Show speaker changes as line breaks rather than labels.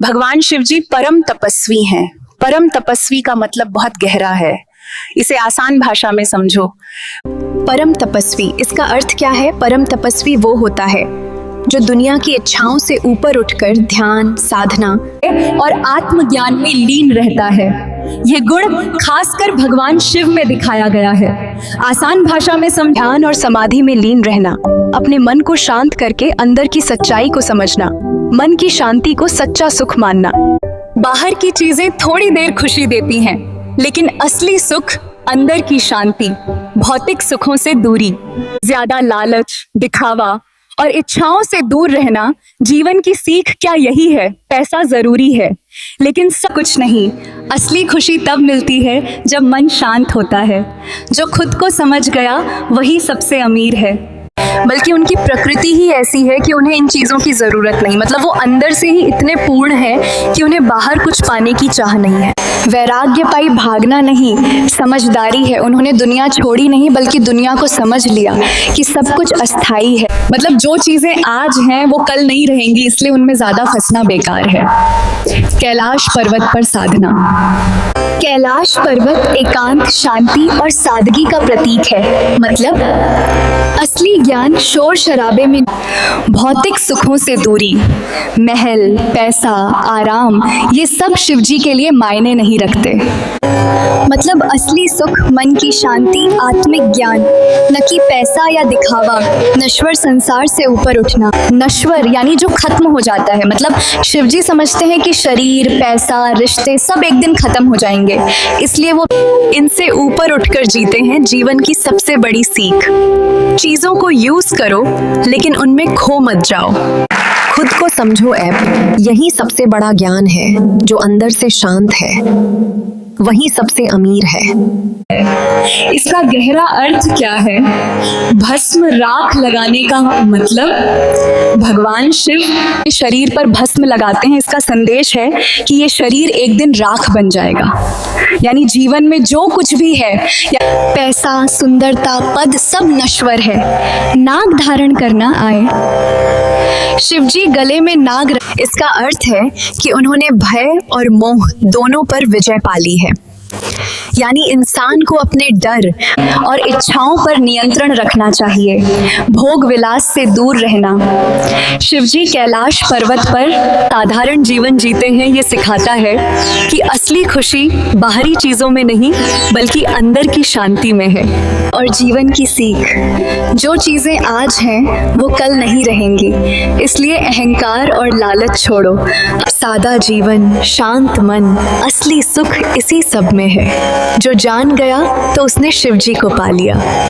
भगवान शिव जी परम तपस्वी हैं। परम तपस्वी का मतलब बहुत गहरा है, इसे आसान भाषा में समझो।
परम तपस्वी, इसका अर्थ क्या है? परम तपस्वी वो होता है जो दुनिया की इच्छाओं से ऊपर उठकर ध्यान, साधना और आत्मज्ञान में लीन रहता है। ये गुण खासकर भगवान शिव में दिखाया गया है। आसान भाषा में ध्यान और समाधि में लीन रहना, अपने मन को शांत करके अंदर की सच्चाई को समझना, मन की शांति को सच्चा सुख मानना। बाहर की चीजें थोड़ी देर खुशी देती हैं, लेकिन असली सुख अंदर की शांति, भौतिक सुखों से दूरी, ज्यादा लालच, दिखावा और इच्छाओं से दूर रहना। जीवन की सीख क्या यही है? पैसा जरूरी है, लेकिन सब कुछ नहीं। असली खुशी तब मिलती है जब मन शांत होता है। जो खुद को समझ गया वही सबसे अमीर है, बल्कि उनकी प्रकृति ही ऐसी है कि उन्हें इन चीजों की जरूरत नहीं। मतलब वो अंदर से ही इतने पूर्ण है कि उन्हें बाहर कुछ पाने की चाह नहीं है। वैराग्य पाई भागना नहीं, समझदारी है। उन्होंने दुनिया छोड़ी नहीं, बल्कि दुनिया को समझ लिया कि सब कुछ अस्थाई है। मतलब जो चीजें आज हैं वो कल नहीं रहेंगी, इसलिए उनमें ज्यादा फंसना बेकार है। कैलाश पर्वत पर साधना। कैलाश पर्वत एकांत, शांति और सादगी का प्रतीक है। मतलब असली ज्ञान शोर शराबे में, भौतिक सुखों से दूरी, महल, पैसा, आराम, ये सब शिवजी के लिए मायने नहीं रखते। मतलब असली सुख मन की शांति, आत्मिक ज्ञान, न कि पैसा या दिखावा, नश्वर संसार से ऊपर उठना। नश्वर यानी जो खत्म हो जाता है। मतलब शिवजी समझते हैं कि शरीर, पैसा, रिश्ते सब एक दिन खत्म हो जाएंगे, इसलिए वो इनसे ऊपर उठकर जीते हैं। जीवन की सबसे बड़ी सीख, चीजों को यूज करो लेकिन उनमें खो मत जाओ।
खुद को समझो ऐप, यही सबसे बड़ा ज्ञान है। जो अंदर से शांत है वही सबसे अमीर है।
इसका गहरा अर्थ क्या है? भस्म राख लगाने का मतलब भगवान शिव शरीर पर भस्म लगाते हैं। इसका संदेश है कि ये शरीर एक दिन राख बन जाएगा। यानी जीवन में जो कुछ भी है, पैसा, सुंदरता, पद, सब नश्वर है। नाग धारण करना आए। शिवजी गले में नाग, इसका अर्थ है कि उन्होंने भय और मोह दोनों पर विजय पा ली है। यानी इंसान को अपने डर और इच्छाओं पर नियंत्रण रखना चाहिए, भोग विलास से दूर रहना। शिवजी कैलाश पर्वत पर साधारण जीवन जीते हैं। ये सिखाता है कि असली खुशी बाहरी चीजों में नहीं, बल्कि अंदर की शांति में है। और जीवन की सीख, जो चीजें आज हैं वो कल नहीं रहेंगी, इसलिए अहंकार और लालच छोड़ो। सादा जीवन, शांत मन, असली सुख इसी सब में है। जो जान गया तो उसने शिवजी को पा लिया।